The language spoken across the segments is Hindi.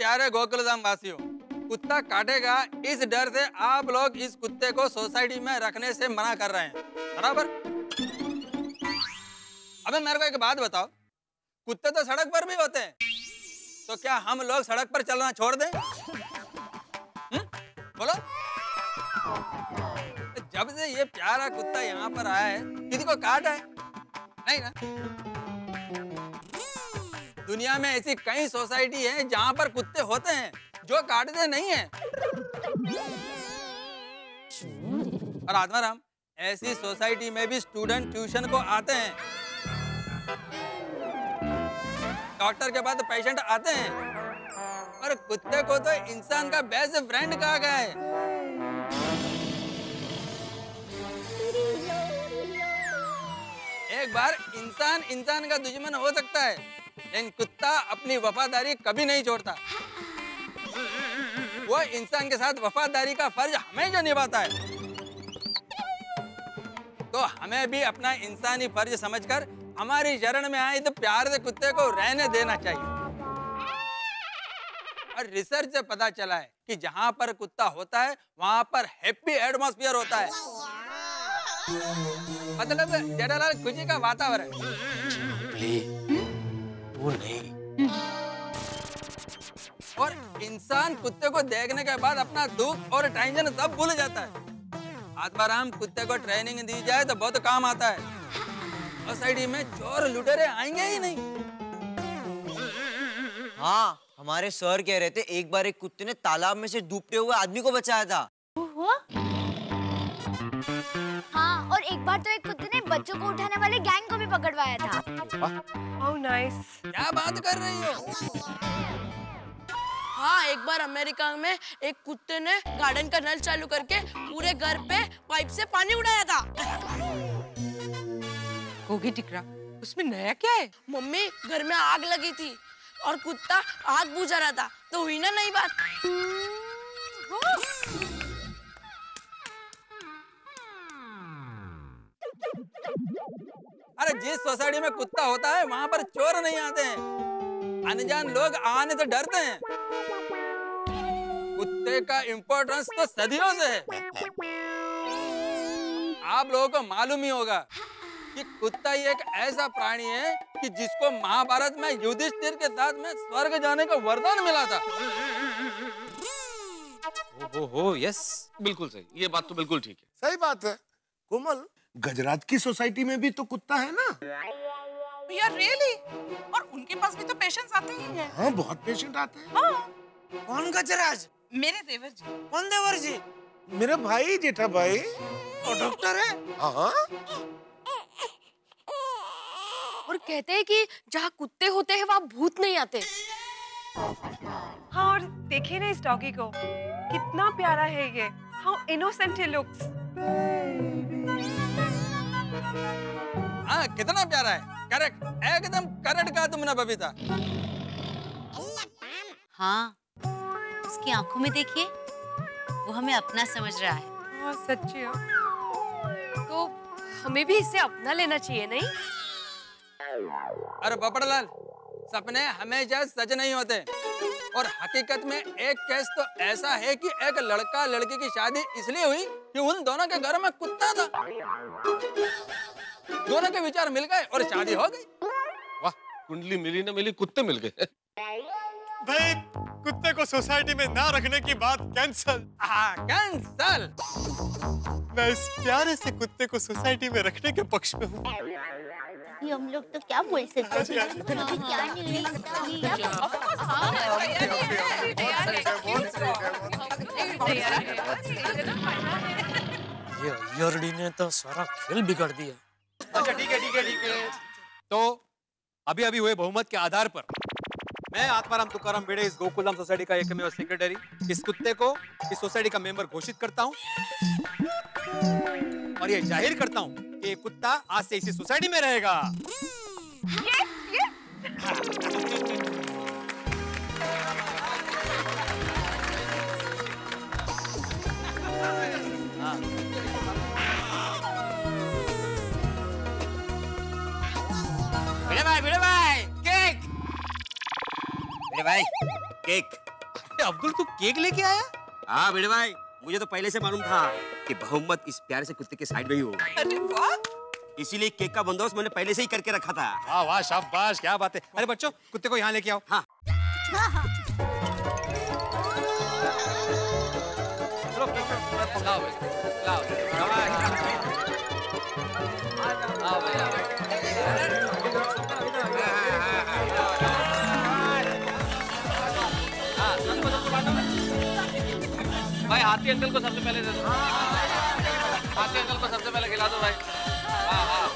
प्यारे गोकुलधाम वासियों, कुत्ता काटेगा इस डर से आप लोग इस कुत्ते को सोसाइटी में रखने से मना कर रहे हैं, बराबर? अबे मेरे को एक बात बताओ, कुत्ते तो सड़क पर भी होते हैं, तो क्या हम लोग सड़क पर चलना छोड़ दें? बोलो। जब से ये प्यारा कुत्ता यहाँ पर आया है, किसी को काटा है? नहीं ना? दुनिया में ऐसी कई सोसाइटी है जहाँ पर कुत्ते होते हैं जो काटते नहीं हैं। और आत्माराम, ऐसी सोसाइटी में भी स्टूडेंट ट्यूशन को आते हैं, डॉक्टर के बाद पेशेंट आते हैं, और कुत्ते को तो इंसान का बेस्ट फ्रेंड कहा गया है। एक बार इंसान का दुश्मन हो सकता है, लेकिन कुत्ता अपनी वफादारी कभी नहीं छोड़ता। वो इंसान के साथ वफादारी का फर्ज हमेशा निभाता है। तो हमें भी अपना इंसानी फर्ज समझकर हमारी शरण में आए तो प्यार से कुत्ते को रहने देना चाहिए। और रिसर्च से पता चला है कि जहाँ पर कुत्ता होता है वहाँ पर हैप्पी एटमॉस्फेयर होता है, मतलब जेठालाल खुशी का वातावरण। वो नहीं। और इंसान कुत्ते को देखने के बाद अपना दुख और टेंशन सब भूल जाता है। आत्माराम, कुत्ते को ट्रेनिंग दी जाए तो बहुत काम आता है। सोसाइटी में चोर लुटेरे आएंगे ही नहीं। हाँ, हमारे सर कह रहे थे एक बार एक कुत्ते ने तालाब में से डूबते हुए आदमी को बचाया था। हाँ, और एक बार तो एक कुत्ते ने बच्चों को उठाने वाले गैंग को भी पकड़वाया था। Oh, nice. क्या बात कर रही हो? हाँ, एक बार अमेरिका में एक कुत्ते ने गार्डन का नल चालू करके पूरे घर पे पाइप से पानी उड़ाया था। गोगी टिकरा, उसमें नया क्या है? मम्मी, घर में आग लगी थी और कुत्ता आग बुझा रहा था, तो हुई ना नई बात। अरे जिस सोसाइटी में कुत्ता होता है वहाँ पर चोर नहीं आते हैं, अनजान लोग आने से डरते हैं। कुत्ते का इम्पोर्टेंस तो सदियों से है। आप लोगों को मालूम ही होगा कि कुत्ता ही एक ऐसा प्राणी है कि जिसको महाभारत में युधिष्ठिर के साथ में स्वर्ग जाने का वरदान मिला था। हो यस, बिल्कुल सही। ये बात तो बिल्कुल ठीक है। सही बात है। कोमल, गजराज की सोसाइटी में भी तो कुत्ता है ना? यार रियली? और उनके पास भी तो पेशेंट्स आते ही हैं। हाँ, बहुत पेशेंट आते हैं। हाँ। कौन गजराज? मेरे देवर जी। कौन देवर जी? मेरा भाई, जेठा भाई। वो डॉक्टर है? हाँ। और कहते हैं कि जहाँ कुत्ते होते हैं वहाँ भूत नहीं आते। हाँ, और देखिए ना इस डॉगी को, कितना प्यारा है ये। How innocent he looks. हाँ, कितना प्यारा है। करेक्ट, एकदम करेक्ट कहा तुमने बबीता। हाँ, उसकी आंखों में देखिए, वो हमें अपना समझ रहा है। हाँ, सच्ची है। तो हमें भी इसे अपना लेना चाहिए, नहीं? अरे बपड़लाल, सपने हमेशा सच नहीं होते। और हकीकत में एक केस तो ऐसा है कि एक लड़का लड़की की शादी इसलिए हुई कि उन दोनों के घर में कुत्ता था। दोनों के विचार मिल गए और शादी हो गई। वाह, कुंडली मिली ना मिली, कुत्ते मिल गए। भाई, कुत्ते को सोसाइटी में ना रखने की बात कैंसल। हाँ, कैंसल। मैं इस प्यारे से कुत्ते को सोसाइटी में रखने के पक्ष में हूँ। हम लोग तो क्या बोल सकते हैं? क्या नहीं। ये अय्यरडी ने तो सारा खेल बिगाड़ दिया। अच्छा, ठीक है। तो अभी हुए बहुमत के आधार पर मैं आत्माराम तुकाराम बेड़े, इस गोकुलधाम सोसाइटी का एकमेव सेक्रेटरी, इस कुत्ते को इस सोसाइटी का मेंबर घोषित करता हूँ और ये जाहिर करता हूँ कि ये कुत्ता आज से इसी सोसाइटी में रहेगा। भिड़े भाई, केक। भिड़े भाई, केक। अब्दुल तू केक लेके आया? हाँ बड़े भाई, मुझे तो पहले से मालूम था कि बहुमत इस प्यारे से कुत्ते के साइड में ही होगा। अरे वाह, इसीलिए केक का बंदोबस्त मैंने पहले से ही करके रखा था। वाह वाह, शाबाश, क्या बात है। अरे बच्चों, कुत्ते को यहाँ लेके आओ। हाँ। चलो केक लाओ भाई, लाओ आओ भाई, आओ भाई। हाथी अंकल को सबसे पहले दे दो। हाथी अंकल को सबसे पहले खिला दो भाई। हाँ हाँ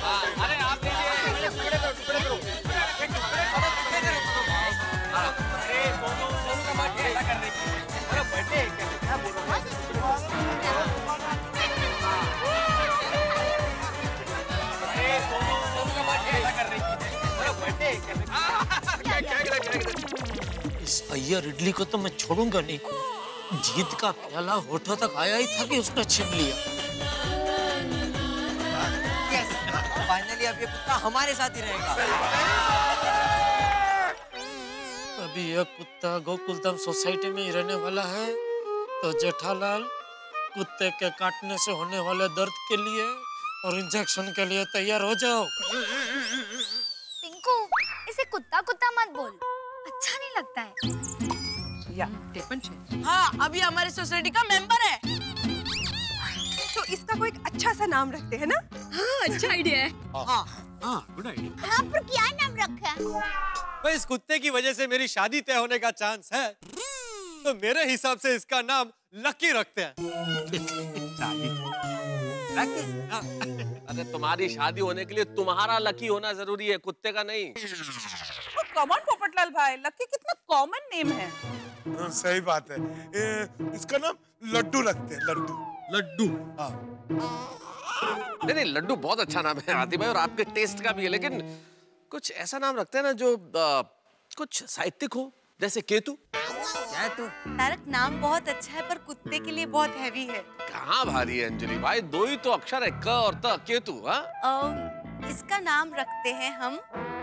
हाँ, अरे आप लीजिए। टुकड़े करो, टुकड़े करो। अरे सोनू का बर्थडे ऐसा कर रही थी। अरे बर्थडे क्या बोल रहा है? अरे सोनू का बर्थडे ऐसा कर रही थी। अरे बर्थडे इस अय्यर इडली को तो मैं छोड़ूंगा नहीं। जीत का प्याला होठों तक आया ही था कि उसने छीन लिया। फाइनली अब ये कुत्ता हमारे साथ ही रहेगा। अभी यह कुत्ता गोकुलधाम सोसाइटी में ही रहने वाला है, तो जेठालाल कुत्ते के काटने से होने वाले दर्द के लिए और इंजेक्शन के लिए तैयार हो जाओ। पिंकू, इसे कुत्ता कुत्ता मत बोल, अच्छा नहीं लगता है। हाँ, अभी हमारी सोसाइटी का मेंबर है। तो इसका कोई अच्छा सा नाम रखते हैं ना? हाँ, अच्छा आइडिया है। हाँ गुड आइडिया। हाँ, पर क्या नाम रखा है? भाई इस कुत्ते की वजह से मेरी शादी तय होने का चांस है, तो मेरे हिसाब से इसका नाम लकी रखते हैं। अरे तुम्हारी शादी होने के लिए तुम्हारा लकी होना जरूरी है, कुत्ते का नहीं। कॉमन पोपटलाल भाई, लकी कितना कॉमन नेम है। सही बात है। इसका नाम लड्डू रखते हैं, लड्डू। लड्डू? हाँ। नहीं, लड्डू बहुत अच्छा नाम है आदि भाई, और आपके टेस्ट का भी है, लेकिन कुछ ऐसा नाम रखते हैं ना जो कुछ साहित्यिक हो, जैसे केतु। केतु? तारक नाम बहुत अच्छा है, पर कुत्ते के लिए बहुत हैवी है। कहाँ भारी है अंजलि भाई, 2 ही तो अक्षर है, क और त, केतु। हाँ, इसका नाम रखते हैं हम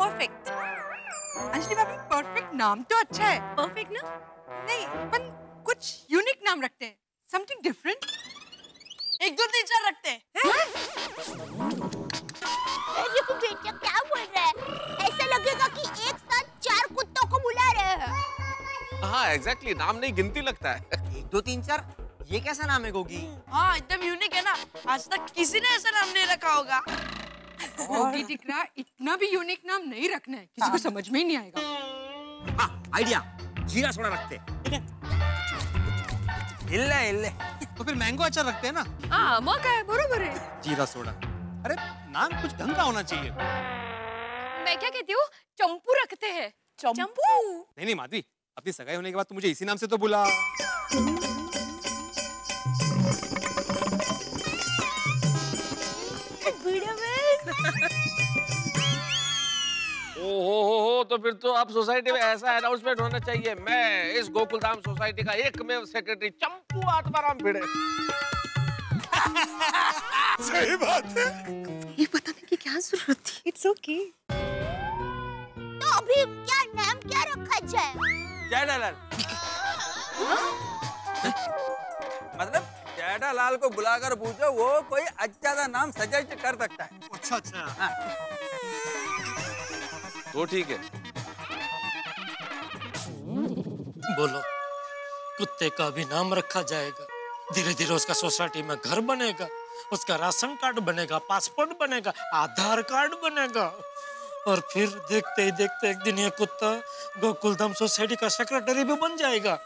परफेक्ट। अंजलि भाभी, परफेक्ट नाम तो अच्छा है। परफेक्ट ना? नहीं, पर कुछ यूनिक नाम रखते हैं, समथिंग डिफरेंट। 1 2 3 4 रखते हैं। अरे बेटा, क्या बोल रहा है? ऐसा लगेगा कि एक साथ 4 कुत्तों को बुला रहे हैं। हाँ एग्जैक्टली, नाम नहीं गिनती लगता है। 1 2 3 4, ये कैसा नाम है गोगी? हाँ, एकदम यूनिक है ना, आज तक किसी ने ऐसा नाम नहीं रखा होगा। गोगी टिकरा, इतना भी यूनिक नाम नहीं रखना है, किसी को समझ में ही नहीं आएगा। हाँ आइडिया, जीरा सोडा रखते हैं। इल्ले। तो फिर मैंगो अचार रखते हैं ना? हाँ, मौका है, बरोबर है। जीरा सोडा। अरे नाम कुछ ढंग का होना चाहिए। मैं क्या कहती हूँ, चंपू रखते हैं। चंपू? नहीं माधवी, अपनी सगाई होने के बाद तू मुझे इसी नाम से तो बुला। ओहो, तो फिर तो आप सोसाइटी में ऐसा अनाउंसमेंट होना चाहिए, मैं इस गोकुलधाम सोसाइटी का एकमेव सेक्रेटरी चंपू आत्माराम भिड़े। सही बात है। ये बताने की क्या जरूरत थी? It's okay. तो अभी क्या नाम क्या रखा जाए? जेठालाल। मतलब जेठालाल को बुलाकर पूछो, वो कोई अच्छा सा नाम सजेस्ट कर सकता है। अच्छा। हाँ। तो ठीक है। बोलो, कुत्ते का भी नाम रखा जाएगा। धीरे धीरे उसका सोसाइटी में घर बनेगा, उसका राशन कार्ड बनेगा, पासपोर्ट बनेगा, आधार कार्ड बनेगा, और फिर देखते ही देखते एक दिन ये कुत्ता गोकुलधाम सोसाइटी का सेक्रेटरी भी बन जाएगा।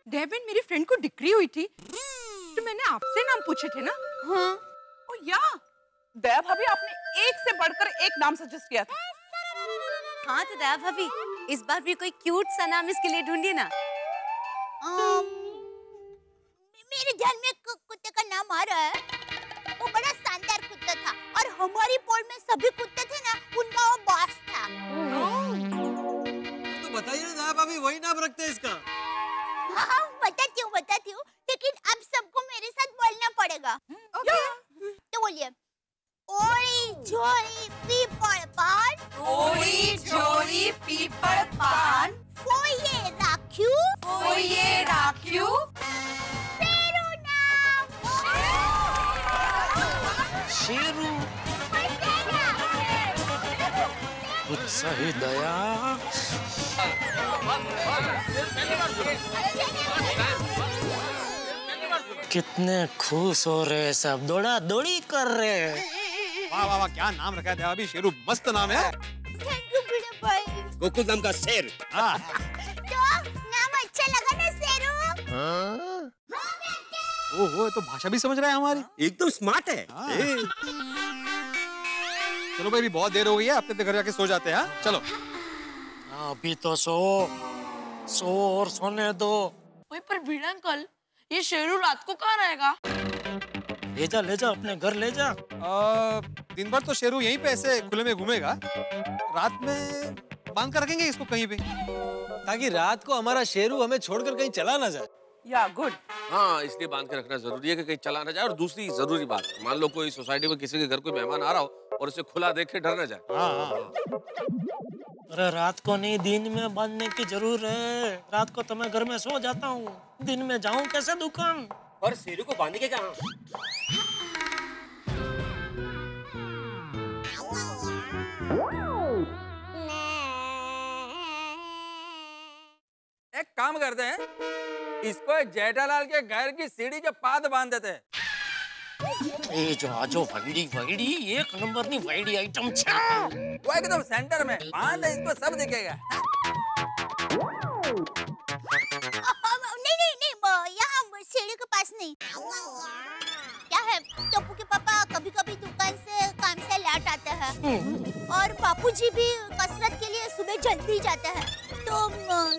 डेविन, मेरी फ्रेंड को डिग्री हुई थी, तो मैंने आपसे नाम पूछे थे ना? हाँ। ओ या, दया भाभी, आपने एक से बढ़कर एक नाम सजेस्ट किया था। हाँ तो दया भाभी, इस बार भी कोई क्यूट सा नाम इसके लिए ढूंढिए ना। मेरे ध्यान में कुत्ते का नाम आ रहा है। वो बड़ा शानदार कुत्ता था, और हमारी पोल में सभी कुत्ते थे ना, उनका वो बॉस था। तो बताइए ना दया भाभी, वही नाम रखते हैं इसका। हाँ, बताती हूँ, लेकिन अब सबको मेरे साथ बोलना पड़ेगा। तो बोलिए, ओड़ी झोड़ी पीपल पान, ओड़ी झोड़ी पीपल पान, फोये राख सही दया। कितने खुश हो रहे सब, दौड़ा दौड़ी कर रहे। वाह वाह वाह, क्या नाम रखा है देवा भाभी, शेरू मस्त नाम है। थैंक यू भिड़े भाई। गोकुल नाम का शेर। हाँ। तो नाम अच्छा लगा ना शेरू? ओहो, तो भाषा भी समझ रहा है हमारी। एकदम स्मार्ट है। चलो भाई, भी बहुत देर हो गई है, अपने घर जाके सो जाते हैं। चलो। अभी तो सो और सोने दो। वही पर भिड़ा अंकल, ये शेरू रात को कहाँ रहेगा? ले जा अपने घर ले जा। दिन भर तो शेरू यहीं पे ऐसे खुले में घूमेगा, रात में बांध कर रखेंगे इसको कहीं पे, ताकि रात को हमारा शेरू हमें छोड़कर कहीं चला ना जाए। या गुड। हाँ, इसलिए बांध के रखना जरूरी है कि कहीं चला ना जाए। और दूसरी जरूरी बात, मान लो कोई सोसाइटी में किसी के घर कोई मेहमान आ रहा हो और उसे खुला देख के डर ना जाए। अरे रात को नहीं, दिन में बांधने की जरूर है। रात को तो मैं घर में सो जाता हूँ, दिन में जाऊँ कैसे दुकान? और शेरू को बांधेंगे कहाँ? एक काम करते हैं, इसको जेठालाल के घर की सीढ़ी के पाद बांध देते हैं। ए जो आजो वैडी एक नंबर नी वैडी आइटम छा। वो एकदम सेंटर में बांध, इसको सब दिखेगा। नहीं, यहाँ सीढ़ी के पास नहीं। क्या है, टप्पू के पापा कभी-कभी दुकान से काम से लौट आते हैं और बापूजी भी कसरत के लिए सुबह जल्दी जाते हैं, तो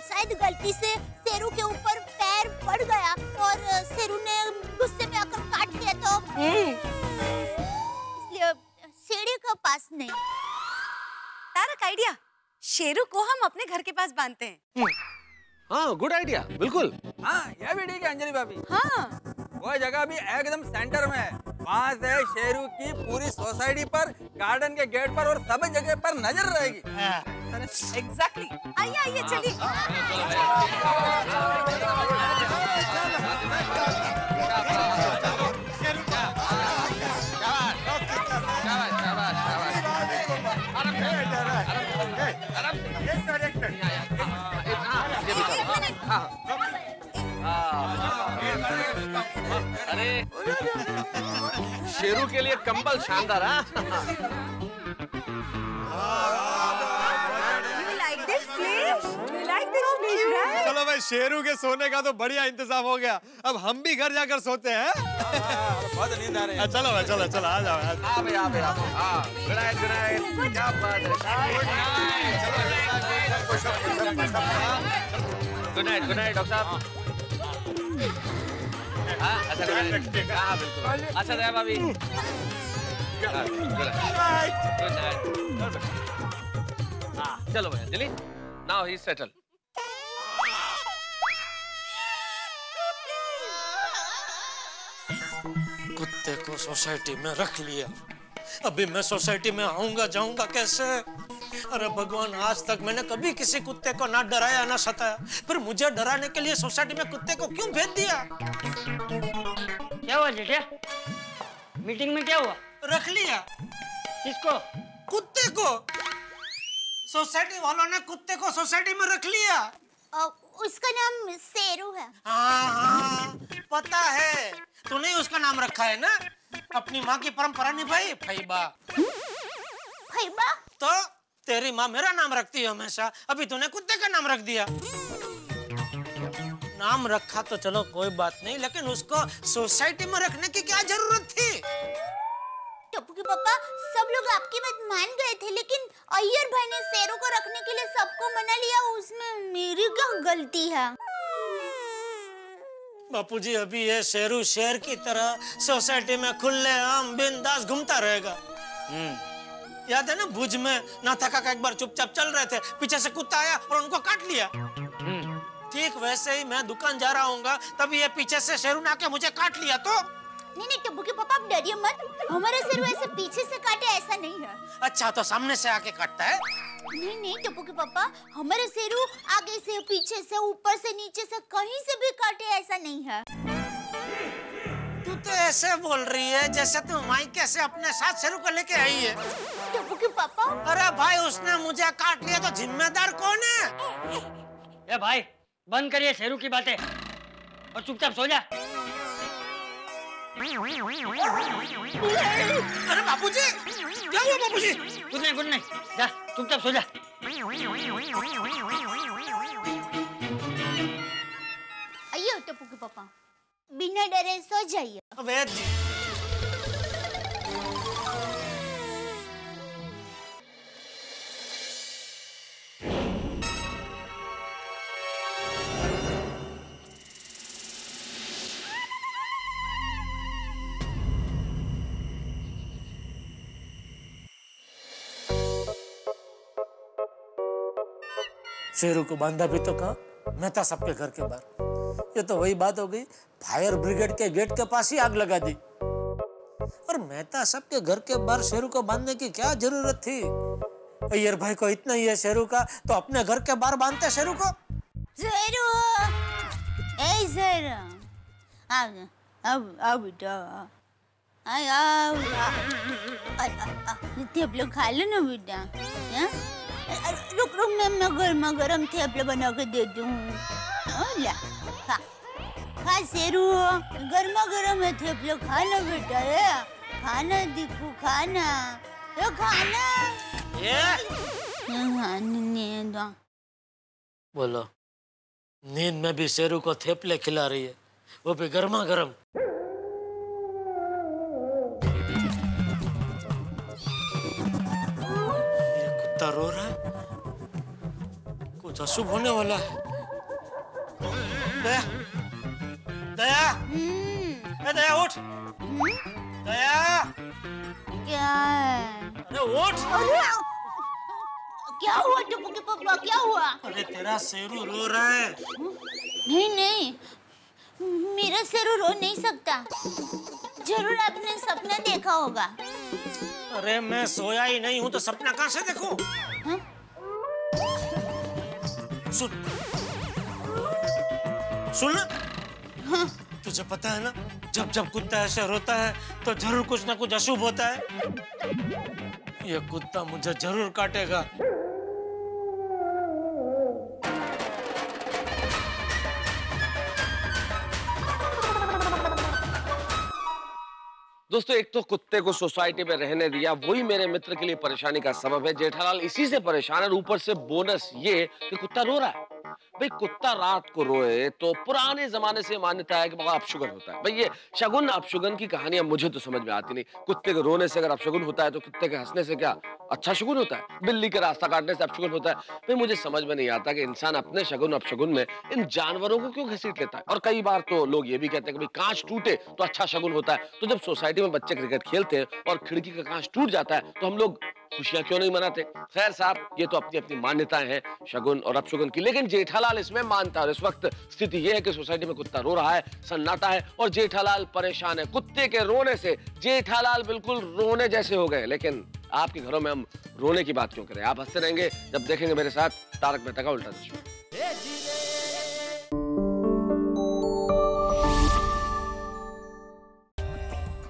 शायद गलती से शेरू के ऊपर पैर पड़ गया और शेरू ने गुस्से में आकर काट दिया, तो इसलिए सीढ़ी के पास नहीं। तारक आइडिया, शेरू को हम अपने घर के पास बांधते हैं। हाँ, गुड आइडिया, बिल्कुल। हाँ, यह भी ठीक है अंजलि भाभी। हाँ, वो जगह भी एकदम सेंटर में है। वहाँ से शेरू की पूरी सोसाइटी पर, गार्डन के गेट पर और सब जगह पर नजर रहेगी। एग्जैक्टली। आइए चलिए। अरे शेरू के लिए कंबल शानदार। चलो भाई, शेरू के सोने का तो बढ़िया इंतजाम हो गया। अब हम भी घर जाकर सोते हैं। बहुत नींद आ रही है। चलो भाई, चलो आ जाओ। Good night. क्या बात है। गुड नाइट डॉक्टर साहब। अच्छा बिल्कुल। अच्छा दया भाभी। Good night. चलो भाई अंजलि, नाउ ही सेटल। कुत्ते को सोसाइटी में रख लिया, अभी मैं सोसाइटी में आऊंगा जाऊंगा कैसे? अरे भगवान, आज तक मैंने कभी किसी कुत्ते को ना डराया ना सताया, फिर मुझे डराने के लिए सोसाइटी में कुत्ते को क्यों भेज दिया? क्या हुआ जेठा? मीटिंग में क्या हुआ? रख लिया। किसको? कुत्ते को। सोसाइटी वालों ने कुत्ते को सोसाइटी में रख लिया। उसका नाम शेरू है। हाँ, पता है। तूने उसका नाम रखा है ना? अपनी माँ की परंपरा निभाई, फैबा। फैबा? तो तेरी माँ मेरा नाम रखती है हमेशा, अभी तूने कुत्ते का नाम रख दिया। नाम रखा तो चलो कोई बात नहीं, लेकिन उसको सोसाइटी में रखने की क्या जरूरत थी? टप्पू के पापा, सब लोग आपकी बात मान गए थे, लेकिन अय्यर भाई ने शेरू को रखने के लिए सबको मना लिया। उसमें मेरी क्या गलती है? बापूजी, अभी ये शेरू शेर की तरह सोसाइटी में खुलेआम बिंदास घूमता रहेगा। याद है ना, भुज में नाथा काका एक बार चुपचाप चल रहे थे, पीछे से कुत्ता आया और उनको काट लिया। ठीक वैसे ही मैं दुकान जा रहा हूँगा, तभी ये पीछे से शेरू ने आके मुझे काट लिया। तो नहीं टप्पू के पापा, आप डरिए मत। हमारा शेरू ऐसे पीछे से काटे ऐसा नहीं है। अच्छा, तो सामने से आके काटता है? नहीं टप्पू के पापा, हमारा शेरू आगे से, पीछे से, ऊपर से, नीचे से, कहीं से भी काटे ऐसा नहीं है। तू तो ऐसे बोल रही है जैसे तू मायके से अपने साथ शेरू को लेके आई है। टप्पू के पापा। अरे भाई उसने मुझे काट लिया तो जिम्मेदार कौन है? ए भाई बंद करिए शेरू की बातें और चुपचाप सो जा। अरे बापूजी, क्या हुआ बापूजी? कुछ नहीं, जा चुपचाप सो जा। आइए टप्पू के पापा, बिना डरे सो जाइए। अबे शेरू को बांधा भी तो कहा, मैं था सबके घर के बाहर। ये तो वही बात हो गई, फायर ब्रिगेड के गेट के पास ही आग लगा दी। और मेहता सबके घर के बाहर शेरू को बांधने की क्या जरूरत थी? अय्यर भाई को इतना ही है शेरू का, तो अपने घर के बाहर बांधते शेरू को। शेरू, ए शेरू, आओ बेटा, आओ, थेपले खा लो ना बेटा। रुक मैं गर्मा गर्म थेपले बना के दे दूँ। ला खा शेरू, गर्मा गर्म है थेपले, खाना बेटा, खाना दीपू, खाना तो खाना। बोलो, नींद में भी शेरू को थेपले खिला रही है, वो भी गर्मा गर्म। ये कुत्ता रो रहा है, कुछ अशुभ होने वाला है। दया, दया, दया उठ, दया। क्या है? अरे उठ। क्या हुआ टप्पू के पापा, क्या हुआ? अरे तेरा शेरू रो रहा है। नहीं, मेरा शेरू रो नहीं सकता। जरूर आपने सपना देखा होगा। अरे मैं सोया ही नहीं हूँ तो सपना कहाँ से देखूं? हाँ? सुन हाँ। तुझे पता है ना, जब जब कुत्ता ऐसे रोता है तो जरूर कुछ ना कुछ अशुभ होता है। ये कुत्ता मुझे जरूर काटेगा। दोस्तों, एक तो कुत्ते को सोसाइटी में रहने दिया, वही मेरे मित्र के लिए परेशानी का सबब है। जेठालाल इसी से परेशान है, ऊपर से बोनस ये कि कुत्ता रो रहा है। भाई कुत्ता रात को रोए तो पुराने जमाने से मान्यता है कि बड़ा अपशगुन होता है। भाई ये शगुन अपशगुन की कहानियां मुझे तो समझ में आती नहीं। कुत्ते के रोने से अगर अपशगुन होता है तो कुत्ते के हंसने से क्या अच्छा शगुन होता है? बिल्ली के रास्ता काटने से अपशगुन होता है? भाई मुझे समझ में नहीं आता कि इंसान अपने शगुन अपशगुन में इन जानवरों को क्यों घसीट लेता है। और कई बार तो लोग ये भी कहते हैं कि भाई कांच टूटे तो अच्छा शगुन होता है। तो जब सोसाइटी में बच्चे क्रिकेट खेलते हैं और खिड़की का कांच टूट जाता है तो हम लोग खुशियां क्यों नहीं मनाते? खैर साहब, ये तो अपनी अपनी मान्यताएं हैं शगुन और अपशगुन की, लेकिन जेठालाल इसमें मानता है। इस वक्त स्थिति यह है कि सोसाइटी में कुत्ता रो रहा है, सन्नाटा है और जेठालाल परेशान है। कुत्ते के रोने से जेठालाल बिल्कुल रोने जैसे हो गए। लेकिन आपके घरों में हम रोने की बात क्यों करें? आप हंसते रहेंगे जब देखेंगे मेरे साथ तारक मेहता का उल्टा चश्मा।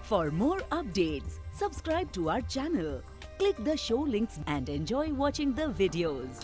For more updates, subscribe to our channel, click the show links and enjoy watching the videos.